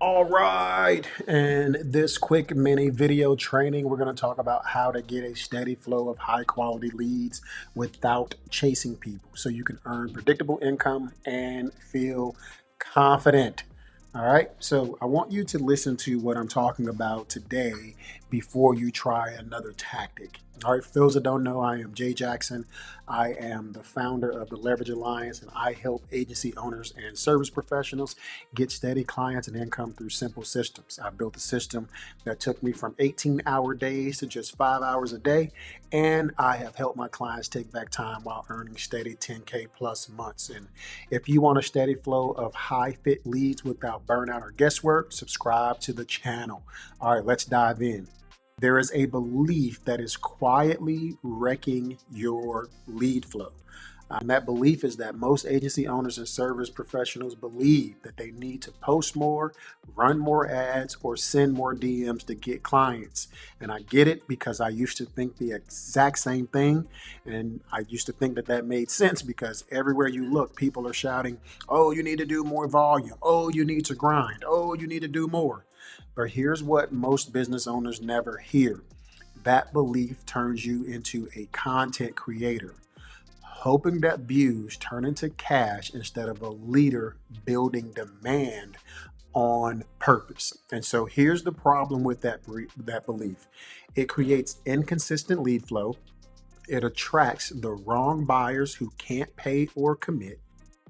All right, in this quick mini video training, we're going to talk about how to get a steady flow of high quality leads without chasing people so you can earn predictable income and feel confident. All right, so I want you to listen to what I'm talking about today before you try another tactic. All right, for those that don't know, I am Jay Jackson. I am the founder of the Leverage Alliance, and I help agency owners and service professionals get steady clients and income through simple systems. I built a system that took me from 18-hour days to just 5 hours a day, and I have helped my clients take back time while earning steady 10K plus months. And if you want a steady flow of high fit leads without burnout or guesswork, subscribe to the channel. All right, let's dive in. There is a belief that is quietly wrecking your lead flow. And that belief is that most agency owners and service professionals believe that they need to post more, run more ads, or send more DMs to get clients. And I get it because I used to think the exact same thing. And I used to think that that made sense because everywhere you look, people are shouting, oh, you need to do more volume. Oh, you need to grind. Oh, you need to do more. But here's what most business owners never hear. That belief turns you into a content creator, hoping that views turn into cash instead of a leader building demand on purpose. And so here's the problem with that belief. It creates inconsistent lead flow. It attracts the wrong buyers who can't pay or commit,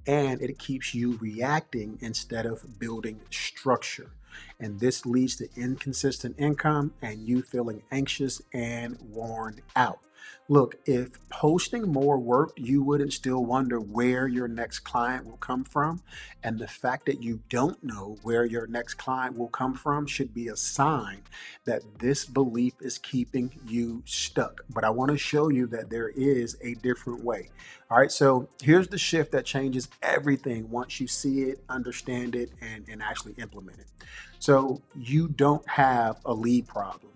and it keeps you reacting instead of building structure. And this leads to inconsistent income and you feeling anxious and worn out. Look, if posting more worked, you wouldn't still wonder where your next client will come from. And the fact that you don't know where your next client will come from should be a sign that this belief is keeping you stuck. But I want to show you that there is a different way. All right, so here's the shift that changes everything once you see it, understand it, and actually implement it. So you don't have a lead problem.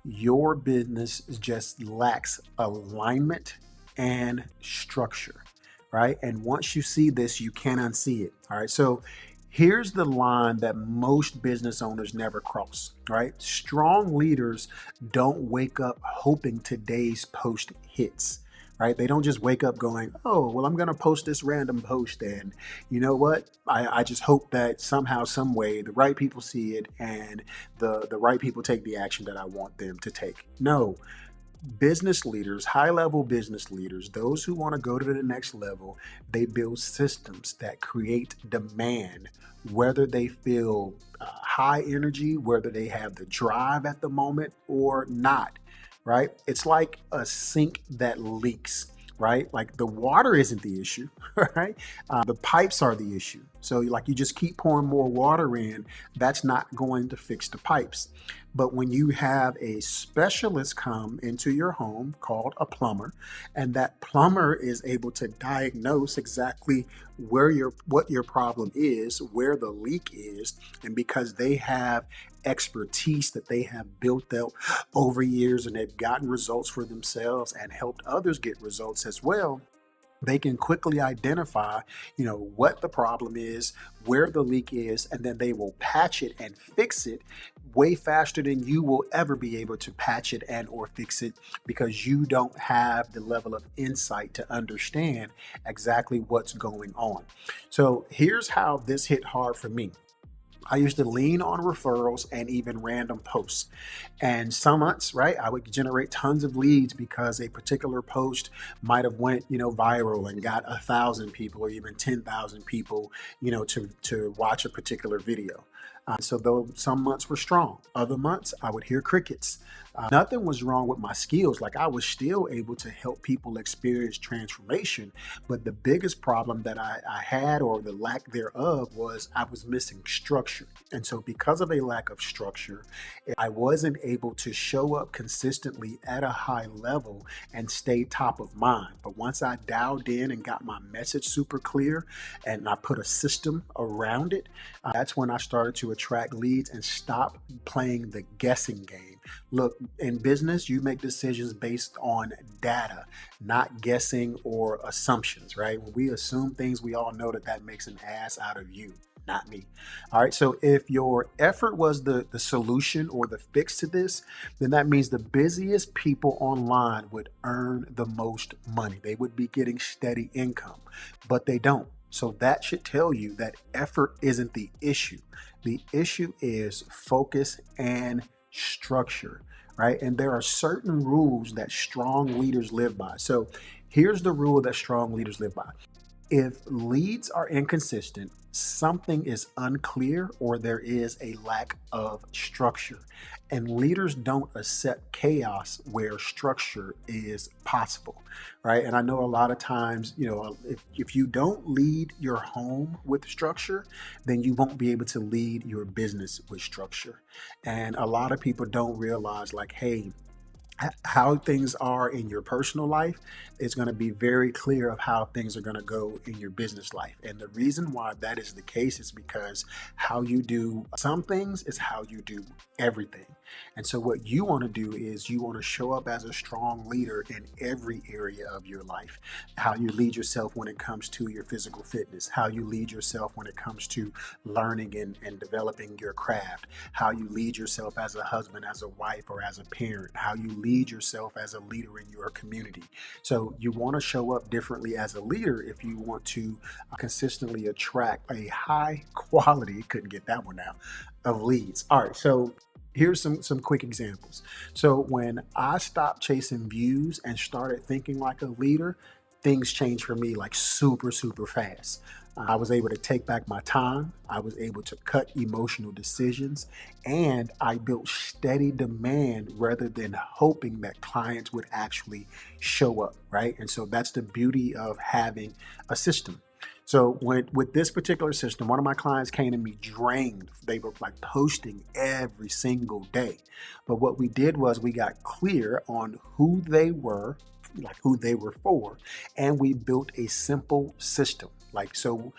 Your business just lacks alignment and structure, right? And once you see this, you can't unsee it. All right, so here's the line that most business owners never cross, right? Strong leaders don't wake up hoping today's post hits, right? They don't just wake up going, oh, well, I'm going to post this random post. And you know what? I just hope that somehow, some way, the right people see it and the right people take the action that I want them to take. No, business leaders, high level business leaders, those who want to go to the next level, they build systems that create demand, whether they feel high energy, whether they have the drive at the moment or not, right? It's like a sink that leaks. Right? Like the water isn't the issue, right? The pipes are the issue. So, like, you just keep pouring more water in, that's not going to fix the pipes. But when you have a specialist come into your home called a plumber, and that plumber is able to diagnose exactly what your problem is, where the leak is, and because they have expertise that they have built up over years and they've gotten results for themselves and helped others get results as well, they can quickly identify, what the problem is, where the leak is, and then they will patch it and fix it way faster than you will ever be able to patch it and or fix it, because you don't have the level of insight to understand exactly what's going on. So here's how this hit hard for me. I used to lean on referrals and even random posts. And some months, right, I would generate tons of leads because a particular post might have went, viral and got 1,000 people or even 10,000 people, to watch a particular video. So though some months were strong, other months I would hear crickets. Nothing was wrong with my skills. Like, I was still able to help people experience transformation. But the biggest problem that I had, or the lack thereof, was I was missing structure. And so because of a lack of structure, I wasn't able to show up consistently at a high level and stay top of mind. But once I dialed in and got my message super clear and I put a system around it, that's when I started to attract leads and stop playing the guessing game. Look, in business, you make decisions based on data, not guessing or assumptions, right? When we assume things, we all know that that makes an ass out of you. not me. All right. So if your effort was the solution or the fix to this, then that means the busiest people online would earn the most money. They would be getting steady income, but they don't. So that should tell you that effort isn't the issue. The issue is focus and structure, right? And there are certain rules that strong leaders live by. So here's the rule that strong leaders live by. If leads are inconsistent, something is unclear or there is a lack of structure. And leaders don't accept chaos where structure is possible, right? And I know a lot of times, if you don't lead your home with structure, then you won't be able to lead your business with structure. And a lot of people don't realize, like, hey, how things are in your personal life is going to be very clear of how things are going to go in your business life. And the reason why that is the case is because how you do some things is how you do everything. And so what you want to do is you want to show up as a strong leader in every area of your life. How you lead yourself when it comes to your physical fitness, how you lead yourself when it comes to learning and developing your craft, how you lead yourself as a husband, as a wife, or as a parent, how you lead yourself as a leader in your community. So you want to show up differently as a leader if you want to consistently attract a high quality, couldn't get that one out, of leads. All right, so here's some quick examples. So when I stopped chasing views and started thinking like a leader, things changed for me like super fast. I was able to take back my time. I was able to cut emotional decisions, and I built steady demand rather than hoping that clients would actually show up, right? And so that's the beauty of having a system. So with this particular system, one of my clients came to me drained. They were like posting every single day. But what we did was we got clear on who they were, like who they were for, and we built a simple system. Like, so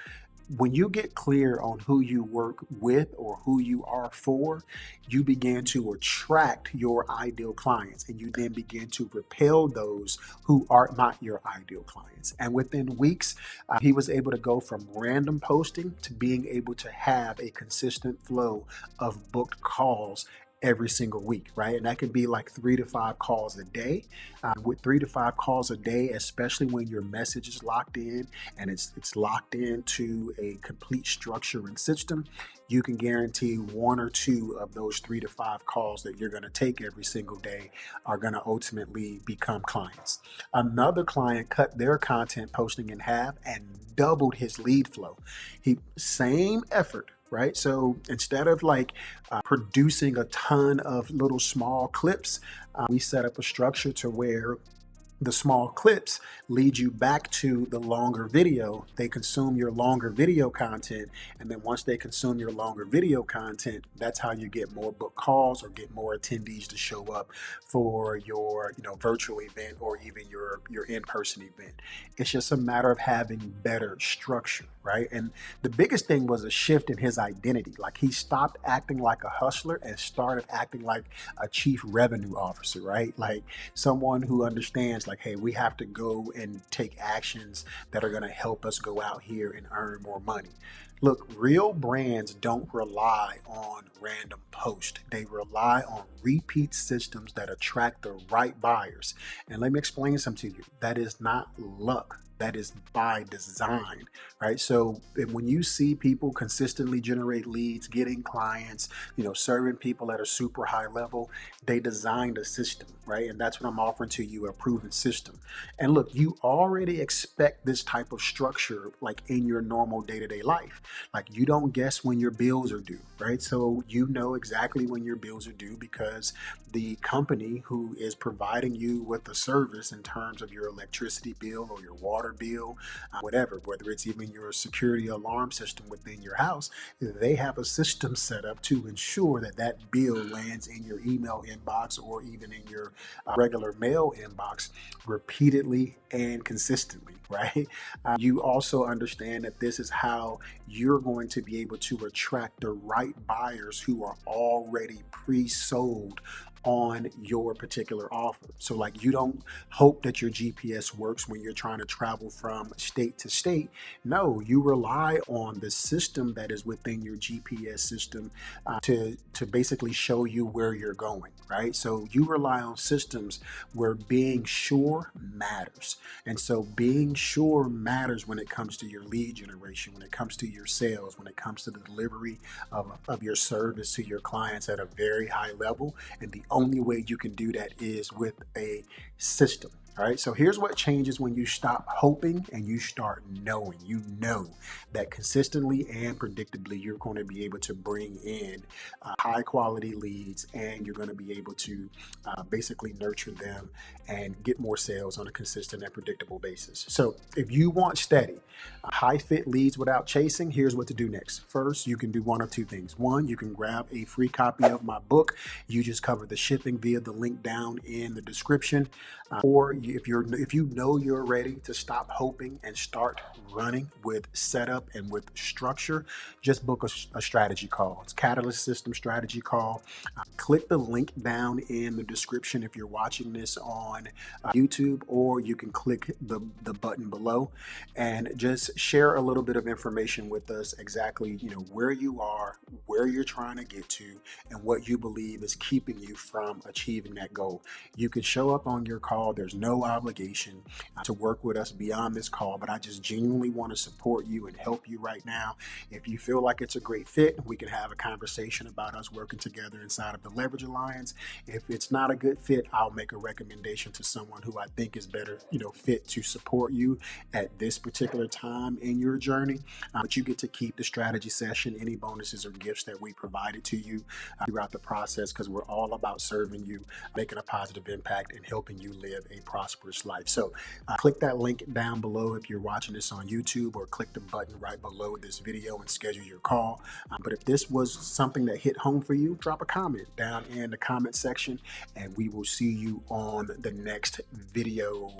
when you get clear on who you work with or who you are for, you begin to attract your ideal clients, and you then begin to repel those who are not your ideal clients. And within weeks, he was able to go from random posting to being able to have a consistent flow of booked calls every single week, right? And that could be like 3 to 5 calls a day. With 3 to 5 calls a day, especially when your message is locked in and it's locked into a complete structure and system, you can guarantee 1 or 2 of those 3 to 5 calls that you're going to take every single day are going to ultimately become clients. Another client cut their content posting in half and doubled his lead flow. Same effort, right? So instead of like producing a ton of little small clips, we set up a structure to where the small clips lead you back to the longer video. They consume your longer video content. And then once they consume your longer video content, that's how you get more book calls or get more attendees to show up for your, virtual event or even your in-person event. It's just a matter of having better structure, right? And the biggest thing was a shift in his identity. Like, he stopped acting like a hustler and started acting like a chief revenue officer, right? Like someone who understands, like, hey, we have to go and take actions that are going to help us go out here and earn more money. Look, real brands don't rely on random posts. They rely on repeat systems that attract the right buyers. And let me explain something to you. That is not luck. That is by design, right? So when you see people consistently generate leads, getting clients, serving people at a super high level, they designed a system, right? And that's what I'm offering to you, a proven system. And look, you already expect this type of structure like in your normal day-to-day life. Like, you don't guess when your bills are due, right? So you know exactly when your bills are due because the company who is providing you with the service in terms of your electricity bill or your water bill, whatever, whether it's even your security alarm system within your house, they have a system set up to ensure that that bill lands in your email inbox or even in your regular mail inbox repeatedly and consistently, right? You also understand that this is how you're going to be able to attract the right buyers who are already pre-sold on your particular offer. So like, you don't hope that your GPS works when you're trying to travel from state to state. No, you rely on the system that is within your GPS system to basically show you where you're going, right? So you rely on systems where being sure matters. And so being sure matters when it comes to your lead generation, when it comes to your sales, when it comes to the delivery of your service to your clients at a very high level. And the only way you can do that is with a system. All right, so here's what changes when you stop hoping and you start knowing. You know that consistently and predictably you're going to be able to bring in high quality leads, and you're going to be able to basically nurture them and get more sales on a consistent and predictable basis. So if you want steady, high fit leads without chasing, here's what to do next. First, you can do one of two things. One, you can grab a free copy of my book. You just cover the shipping via the link down in the description. Or if you know you're ready to stop hoping and start running with setup and with structure, just book a strategy call. It's Catalyst System Strategy Call. Click the link down in the description if you're watching this on YouTube, or you can click the button below and just share a little bit of information with us, exactly where you are, where you're trying to get to, and what you believe is keeping you from achieving that goal. You can show up on your call. There's no obligation to work with us beyond this call, but I just genuinely want to support you and help you right now. If you feel like it's a great fit, we can have a conversation about us working together inside of the Leverage Alliance. If it's not a good fit, I'll make a recommendation to someone who I think is better, fit to support you at this particular time in your journey. But you get to keep the strategy session, any bonuses or gifts that we provided to you throughout the process, because we're all about serving you, making a positive impact, and helping you live a prosperous life. So click that link down below if you're watching this on YouTube, or click the button right below this video and schedule your call. But if this was something that hit home for you, drop a comment down in the comment section, and we will see you on the next video.